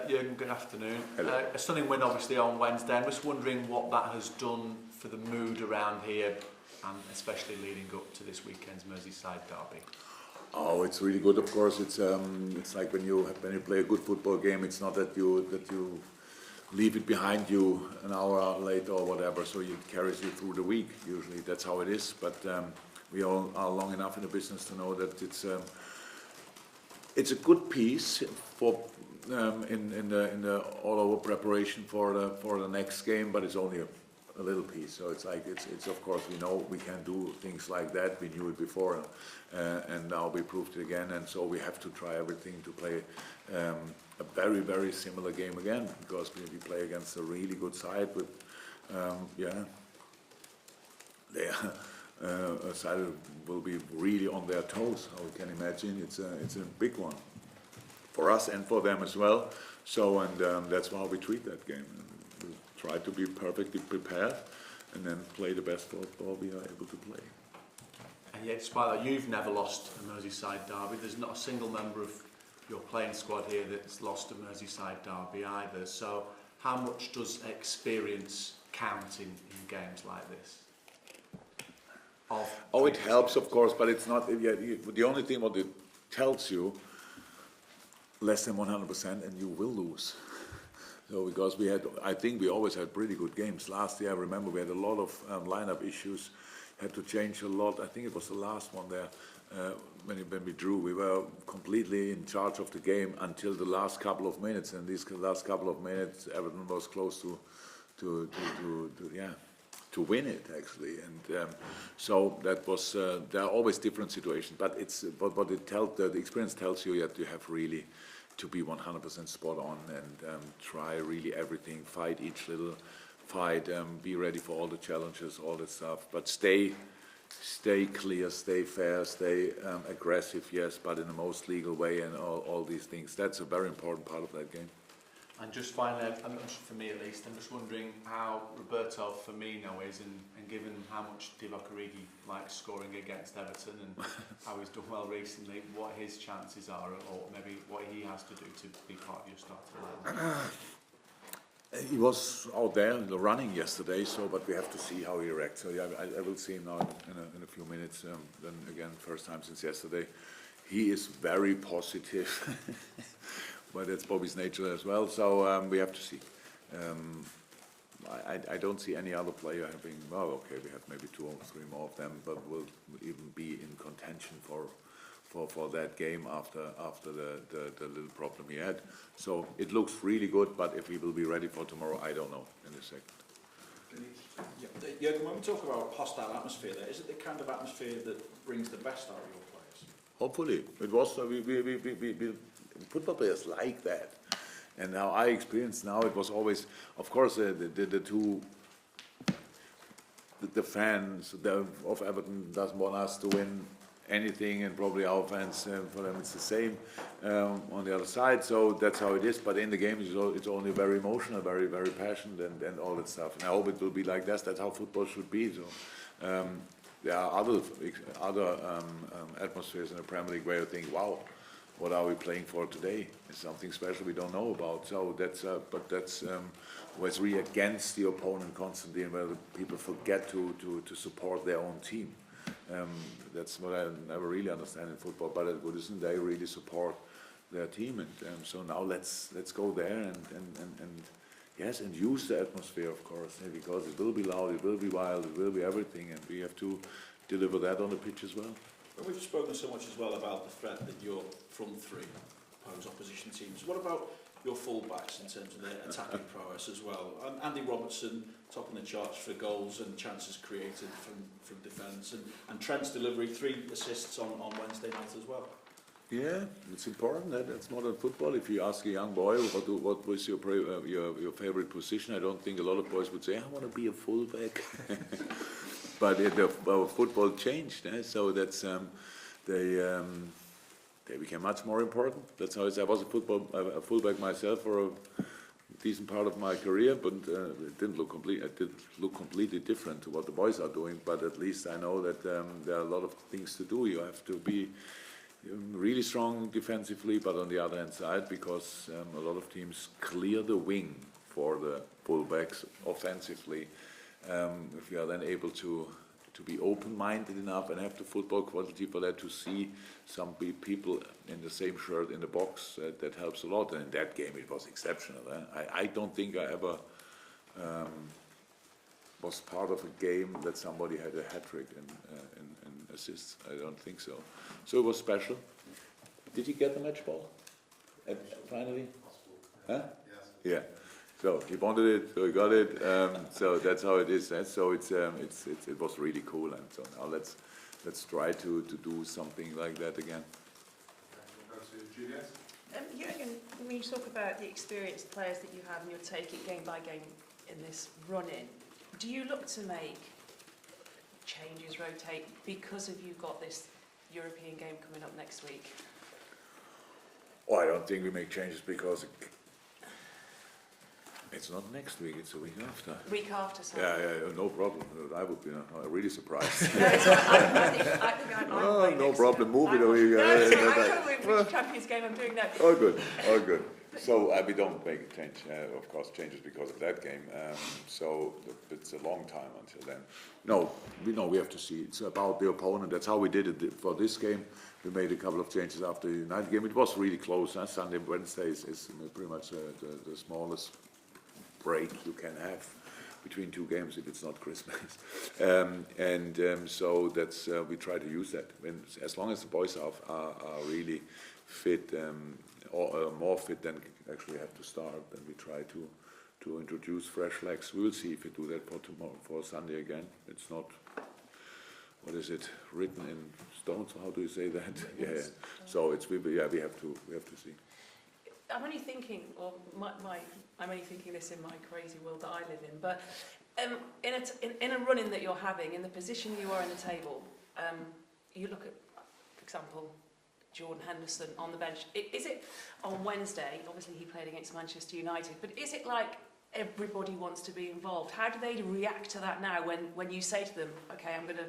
Jurgen, good afternoon. Hello. A stunning win obviously on Wednesday. I'm just wondering what that has done for the mood around here and especially leading up to this weekend's Merseyside derby. Oh, it's really good. Of course, it's like when you play a good football game. It's not that you leave it behind you an hour later or whatever. So it carries you through the week. Usually that's how it is. But we all are long enough in the business to know that it's a good piece for in the all over preparation for the next game. But it's only a little piece. So it's like it's of course we know we can do things like that. We knew it before, and now we proved it again. And so we have to try everything to play a very, very similar game again, because we play against a really good side with they a side will be really on their toes. I can imagine it's a big one for us and for them as well. So and that's how we treat that game. We try to be perfectly prepared and then play the best football we are able to play. And yet, despite that, you've never lost a Merseyside derby. There's not a single member of your playing squad here that's lost a Merseyside derby either. So how much does experience count in games like this? It helps, of course, but it's not. The only thing what it tells you, less than 100%, and you will lose. So because I think we always had pretty good games. Last year, I remember we had a lot of lineup issues. Had to change a lot. I think it was the last one there when we drew. We were completely in charge of the game until the last couple of minutes, and these last couple of minutes, Everton was close to win it actually. And so that was. There are always different situations, but what it tells. The experience tells you that you have really to be 100% spot on and try really everything. Fight each little fight, be ready for all the challenges, all that stuff, but stay clear, stay fair, stay aggressive, yes, but in the most legal way, and all these things. That's a very important part of that game. And just finally, for me at least, I'm just wondering how Roberto Firmino is, and given how much Divock Origi likes scoring against Everton and how he's done well recently, what his chances are, or maybe what he has to do to be part of your starting lineup. He was out there in the running yesterday, but we have to see how he reacts. So yeah, I will see him now in a few minutes. Then again, first time since yesterday. He is very positive, but that's Bobby's nature as well. So we have to see. I don't see any other player having. Well, okay, we have maybe 2 or 3 more of them, but will even be in contention for that game after the little problem he had. So it looks really good, but if we will be ready for tomorrow, I don't know in a second. Jurgen, when we talk about hostile atmosphere there, is it the kind of atmosphere that brings the best out of your players? Hopefully. It was, we football players like that. And now I experience now, it was always, of course, the fans of Everton doesn't want us to win anything, and probably our fans, for them it's the same on the other side. So that's how it is. But in the game, it's only very emotional, very, very passionate, and all that stuff. And I hope it will be like that. That's how football should be. So there are other atmospheres in the Premier League where you think, wow, what are we playing for today? It's something special we don't know about. So that's, but that's where it's really against the opponent constantly, and where the people forget to support their own team. That's what I never really understand in football. But at Goodison, they really support their team, and so now let's go there and yes, and use the atmosphere, of course, because it will be loud, it will be wild, it will be everything, and we have to deliver that on the pitch as well. Well, we've spoken so much as well about the threat that your front three pose opposition teams. What about your full-backs in terms of their attacking prowess as well? Andy Robertson topping the charts for goals and chances created from defence, and Trent's delivery, 3 assists on Wednesday night as well. Yeah, it's important. That's modern football. If you ask a young boy what was your favorite position, I don't think a lot of boys would say, I want to be a full-back. But football changed, so that's they became much more important. That's how it is. I was a fullback myself for a decent part of my career, but it didn't look completely different to what the boys are doing. But at least I know that there are a lot of things to do. You have to be really strong defensively, but on the other hand side, because a lot of teams clear the wing for the fullbacks offensively, if you are then able to be open-minded enough and have the football quality for that, to see some people in the same shirt in the box, that helps a lot. And in that game it was exceptional. I don't think I ever was part of a game that somebody had a hat-trick in assists. I don't think so. So it was special. Did he get the match ball finally? Huh? Yes. Yeah. So he wanted it, so he got it. So that's how it is. So it was really cool. And so now let's try to do something like that again. Jurgen, when you talk about the experienced players that you have and you'll take it game by game in this run-in, do you look to make changes, rotate, because of you've got this European game coming up next week? Oh, I don't think we make changes because it's not next week, it's a week after. Week after, sorry. Yeah, no problem. I would be really surprised. No, it's fine. I think I'm Oh, no problem. Move it away. No, it's fine. I'm trying to which Champions game I'm doing now. All good, all good. So we don't make a change, of course, changes because of that game. So it's a long time until then. No, we have to see. It's about the opponent. That's how we did it for this game. We made a couple of changes after the United game. It was really close. Sunday, Wednesday is pretty much the smallest break you can have between two games if it's not Christmas. So that's we try to use that. As long as the boys are really fit, or more fit than actually have to start, then we try to introduce fresh legs. We will see if we do that for tomorrow, for Sunday again. It's not, what is it, written in stone? So how do you say that? Yeah. So we have to see. I'm only thinking, or I'm only thinking this in my crazy world that I live in, but in a run-in that you're having, in the position you are in the table, you look at, for example, Jordan Henderson on the bench. Is it on Wednesday? Obviously, he played against Manchester United, but is it like everybody wants to be involved? How do they react to that now when you say to them, "Okay, I'm going to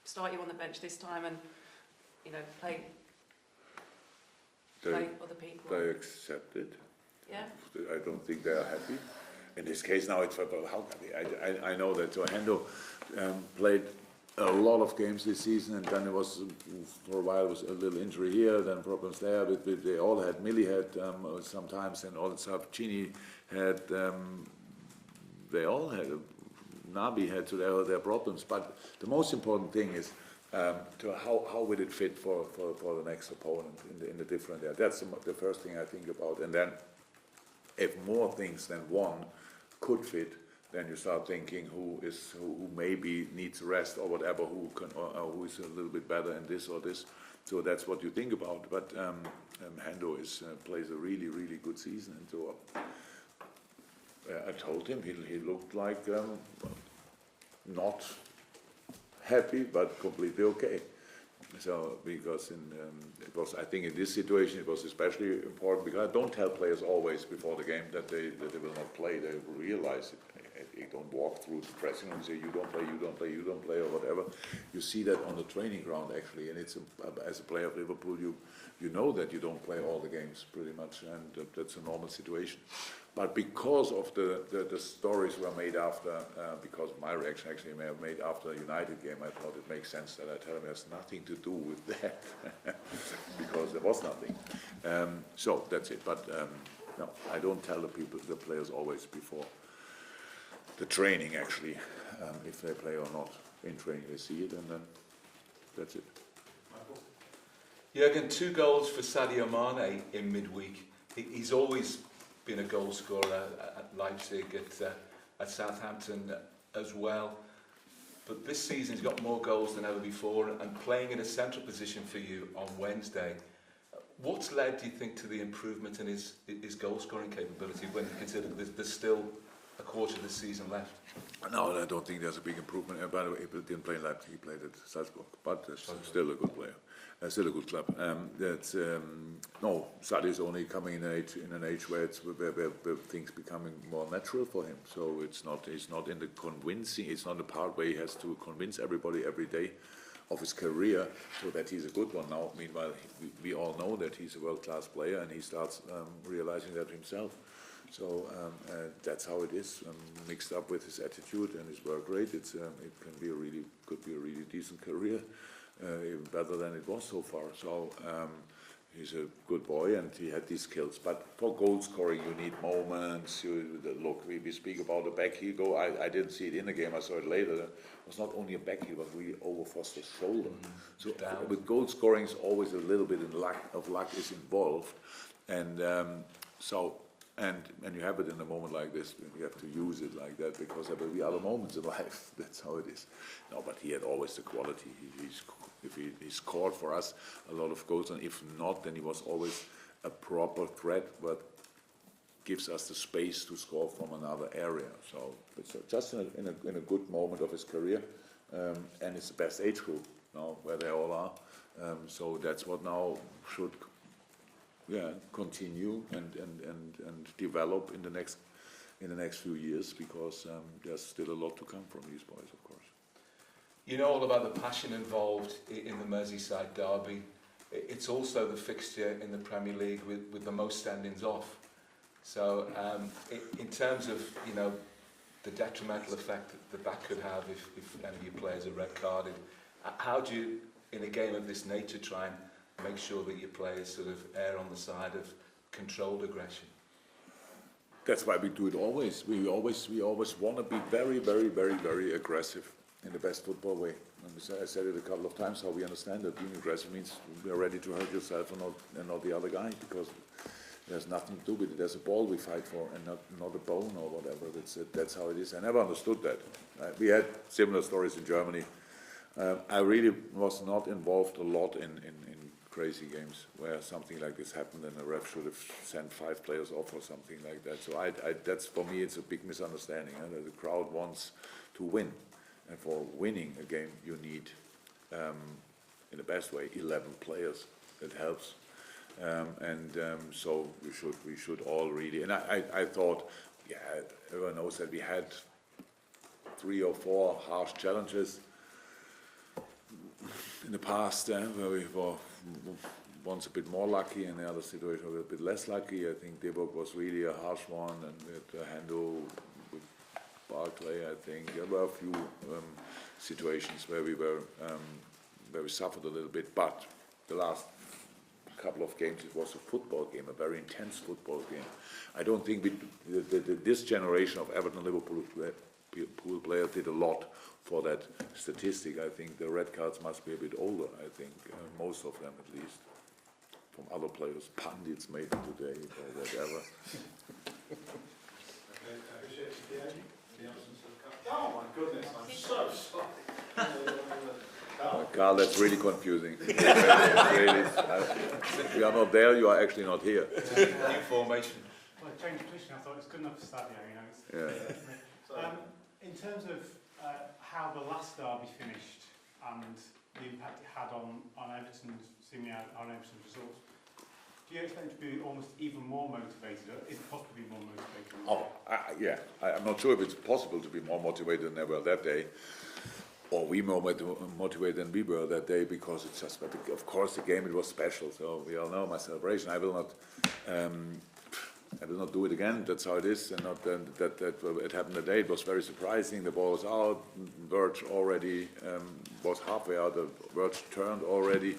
start you on the bench this time and play other people"? They accept it. Yeah. I don't think they are happy. In this case, now it's about how happy. I know that Hendo played a lot of games this season, and then it was for a while was a little injury here, then problems there. But they all had. Millie had sometimes, and all that stuff. Chini had. They all had. Nabi had their problems. But the most important thing is to how will it fit for the next opponent in the different area. That's the first thing I think about, and then if more things than one could fit, then you start thinking who maybe needs rest or whatever, who who is a little bit better in this or this. So that's what you think about. But Hendo plays a really, really good season, and so I told him he looked like not happy but completely okay. So because it was, I think in this situation it was especially important, because I don't tell players always before the game that they will not play. They realize it. They don't walk through the dressing room and say you don't play, you don't play, you don't play, or whatever. You see that on the training ground actually, and it's as a player of Liverpool, you know that you don't play all the games pretty much, and that's a normal situation. But because of the stories were made after, because of my reaction actually made after the United game, I thought it makes sense that I tell him there's nothing to do with that, because there was nothing. So that's it. But no, I don't tell the players always before the training actually, if they play or not. In training they see it, and then that's it. Jurgen, 2 goals for Sadio Mane in midweek. He's always been a goal scorer at Leipzig, at Southampton as well. But this season he's got more goals than ever before, and playing in a central position for you on Wednesday. What's led, do you think, to the improvement in his goal scoring capability when you consider there's still a quarter of the season left? No, I don't think there's a big improvement. By the way, he didn't play in Leipzig, he played at Salzburg, but still a good player. Still a good club. No, Sadio is only coming in an age where things becoming more natural for him. So it's not in the convincing. It's not the part where he has to convince everybody every day of his career, so that he's a good one now. Meanwhile, we all know that he's a world-class player, and he starts realizing that himself. So that's how it is, mixed up with his attitude and his work rate. It could be a really decent career, even better than it was so far. So he's a good boy, and he had these skills. But for goal scoring, you need moments. Look, we speak about a back heel goal. I didn't see it in the game. I saw it later. It was not only a back heel, but really over Foster's shoulder. So with goal scoring, is always a little bit of luck is involved, and And you have it in a moment like this, you have to use it like that, because there will be other moments in life. That's how it is. No, but he had always the quality. He scored for us a lot of goals, and if not, then he was always a proper threat, but gives us the space to score from another area. So it's just in a good moment of his career, and it's the best age group now, where they all are. So that's what now should continue and develop in the next few years, because there's still a lot to come from these boys, of course. You know all about the passion involved in the Merseyside derby. It's also the fixture in the Premier League with the most standings off. So in terms of the detrimental effect that could have if any of your players are red carded, how do you, in a game of this nature, try and make sure that your players sort of err on the side of controlled aggression? That's why we do it always. We always want to be very, very, very, very aggressive in the best football way. And I said it a couple of times, how we understand that being aggressive means we are ready to hurt yourself and not the other guy, because there's nothing to do with it. There's a ball we fight for, and not a bone or whatever. That's how it is. I never understood that. We had similar stories in Germany. I really was not involved a lot in crazy games where something like this happened and the ref should have sent 5 players off or something like that. So that's, for me, it's a big misunderstanding. That the crowd wants to win, and for winning a game you need, in the best way, 11 players. That helps, so we should all really. And I thought, everyone knows that we had 3 or 4 harsh challenges in the past, where we were once a bit more lucky, and the other situation we were a bit less lucky. I think Debok was really a harsh one, and we had handle with Barclay. I think there were a few situations where we suffered a little bit, but the last couple of games it was a football game, a very intense football game. I don't think this generation of Everton Liverpool players did a lot for that statistic. I think the red cards must be a bit older, I think, most of them at least, from other players, pundits maybe today or whatever. Oh my goodness, I'm so sorry. Carl, that's really confusing. If we are not there, you are actually not here. New formation. Well, change of position, I thought it's good enough for Stadio, in terms of how the last derby finished and the impact it had on Everton's, seemingly on Everton's results, do you expect them to be almost even more motivated, or is it possible to be more motivated? I'm not sure if it's possible to be more motivated than they were that day, or we more motivated than we were that day, because it's just, but of course the game, it was special, so we all know my celebration. I will not do it again. That's how it is, and not that it happened today. It was very surprising. The ball was out. Verge already was halfway out. The Verge turned already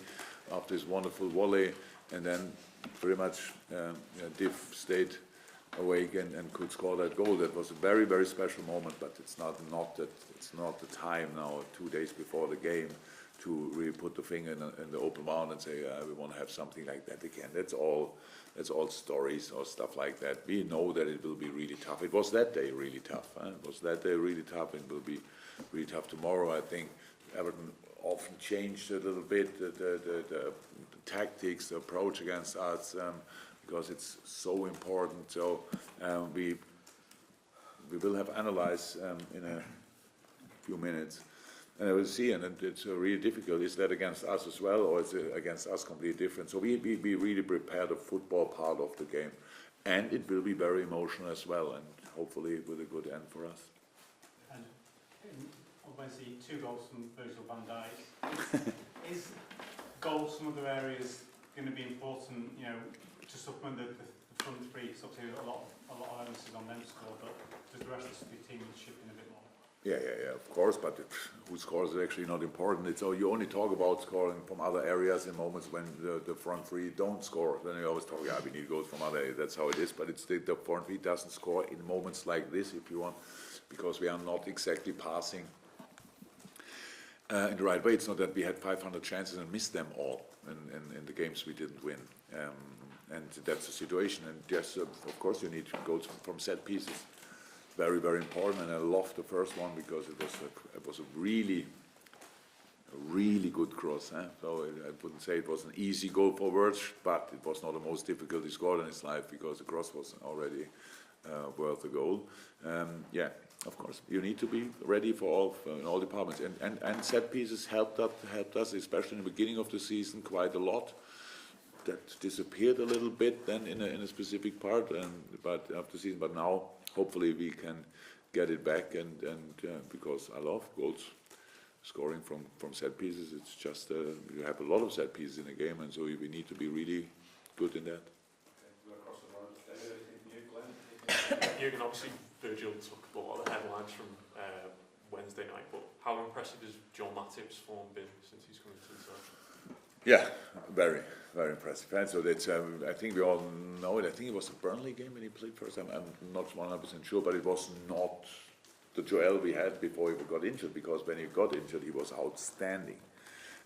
after his wonderful volley, and then pretty much Div stayed awake and could score that goal. That was a very, very special moment. But it's not the time now, 2 days before the game, to really put the finger in the open mouth and say we want to have something like that again. That's all stories or stuff like that. We know that it will be really tough. It was that day really tough. It was that day really tough, and will be really tough tomorrow. I think Everton often changed a little bit the tactics, the approach against us, because it's so important. So we will have analyzed in a few minutes. And I will see, and it's really difficult. Is that against us as well, or is it against us completely different? So we really prepare the football part of the game, and it will be very emotional as well, and hopefully with a good end for us. And on Wednesday, 2 goals from Virgil van Dijk. Is goals from other areas going to be important, you know, to supplement the front three? Because obviously a lot of emphasis on them score, but does the rest of the team chip in a bit more? Yeah, of course, but who scores is actually not important. It's you only talk about scoring from other areas in moments when the front three don't score. Then you always talk, yeah, we need goals from other areas. That's how it is. But it's the front three doesn't score in moments like this, if you want, because we are not exactly passing in the right way. It's not that we had 500 chances and missed them all in the games we didn't win. And that's the situation. And yes, of course, you need goals from set pieces. Very, very important, and I loved the first one because it was a really good cross. So I wouldn't say it was an easy goal for Wirtz, but it was not the most difficult he scored in his life because the cross was already worth the goal. Yeah, of course, you need to be ready for all departments, and set pieces helped us, especially in the beginning of the season, quite a lot. That disappeared a little bit then in a specific part, but after the season. But now, hopefully, we can get it back, and because I love goals, scoring from set pieces. It's just you have a lot of set pieces in a game, and so we need to be really good in that. Jurgen, obviously, Virgil took a lot of the headlines from Wednesday night, but how impressive has John Matip's form been since he's come into the side? Yeah, very, very impressive. And so that's, I think we all know it. I think it was a Burnley game when he played first. I'm not 100% sure, but it was not the Joel we had before he got injured, because when he got injured, he was outstanding.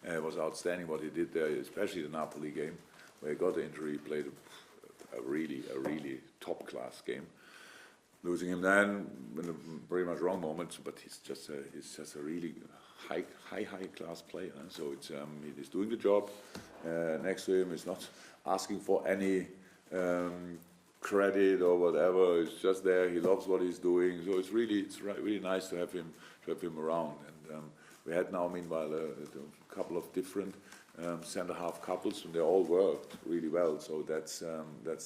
It was outstanding what he did there, especially the Napoli game, where he got the injury. He played a really top-class game. Losing him then in a pretty much wrong moment, but he's just a really high class player. So it's he's doing the job. Next to him, he's not asking for any credit or whatever. He's just there. He loves what he's doing. So it's really nice to have him around. And we had now meanwhile a couple of different centre half couples, and they all worked really well. So that's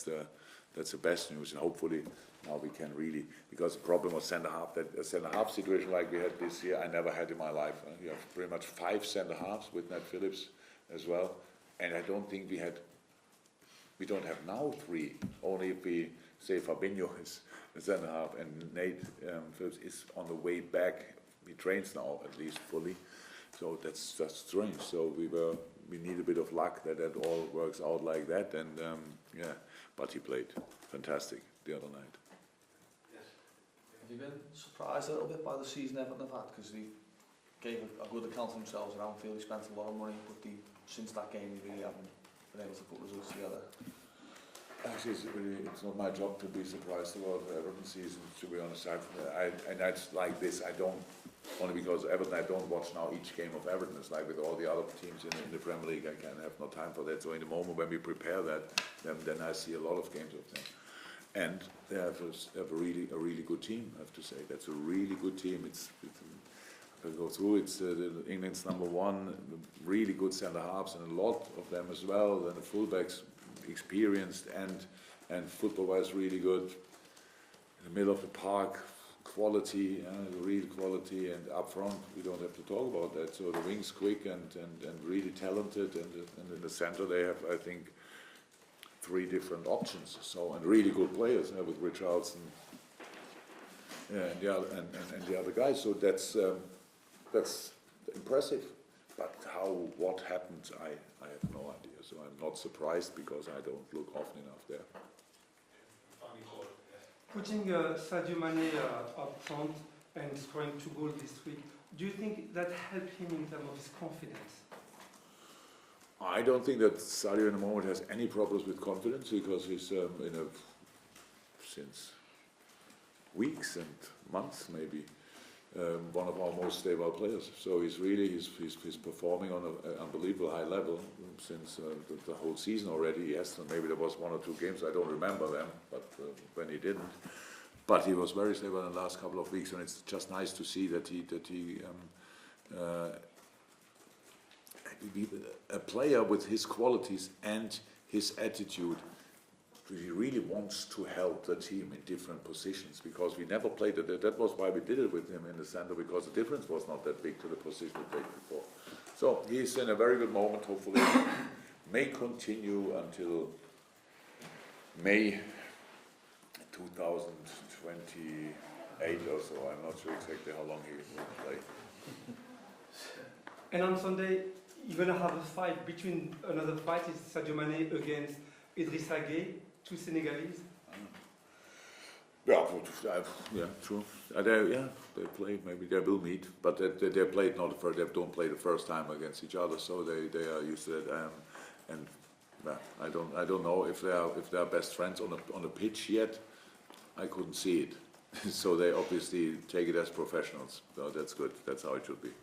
the best news, and hopefully now we can really, because the problem was centre half, that a centre half situation like we had this year, I never had in my life. You have pretty much 5 centre halves with Nat Phillips as well, and I don't think we don't have now 3. Only if we say Fabinho is a centre half and Nate Phillips is on the way back. He trains now at least fully, so that's strange. So we need a bit of luck that all works out like that, and yeah, but he played fantastic the other night. Have you been surprised a little bit by the season Everton have had? Because they gave a good account of themselves at Anfield. They spent a lot of money, but since that game they really haven't been able to put results together. Actually, it's not my job to be surprised about the Everton season, to be honest. And that's like this. I don't, only because Everton, I don't watch now each game of Everton. It's like with all the other teams in the Premier League, I can have no time for that. So in the moment when we prepare that, then I see a lot of games of them. And they have a really good team, I have to say. That's a really good team. It's go through. It's England's #1, really good centre halves, and a lot of them as well. And the fullbacks, experienced and football-wise really good. In the middle of the park, quality, real quality, and up front we don't have to talk about that. So the wings quick and really talented, and in the centre they have, I think, 3 different options. So, and really good players with Richarlison and the other guys. So that's impressive. But what happened, I have no idea. So I'm not surprised because I don't look often enough there. Putting Sadio Mane up front and scoring 2 goals this week, do you think that helped him in terms of his confidence? I don't think that Sadio in the moment has any problems with confidence, because he's since weeks and months maybe one of our most stable players. So he's performing on an unbelievable high level since the whole season already. Yes, and maybe there was 1 or 2 games, I don't remember them, but when he didn't. But he was very stable in the last couple of weeks, and it's just nice to see that he a player with his qualities and his attitude he really wants to help the team in different positions, because we never played it. That was why we did it with him in the center, because the difference was not that big to the position we played before. So he's in a very good moment. Hopefully, may continue until May 2028 or so. I'm not sure exactly how long he will play. And on Sunday, you're going to have a fight between, another fight is Sadio Mane against Idrissa Gueye, two Senegalese. Yeah, true. They play. Maybe they will meet, but they played not the first. They don't play the first time against each other, so they are used to it. And I don't know if they are best friends on the pitch yet. I couldn't see it, so they obviously take it as professionals. So that's good. That's how it should be.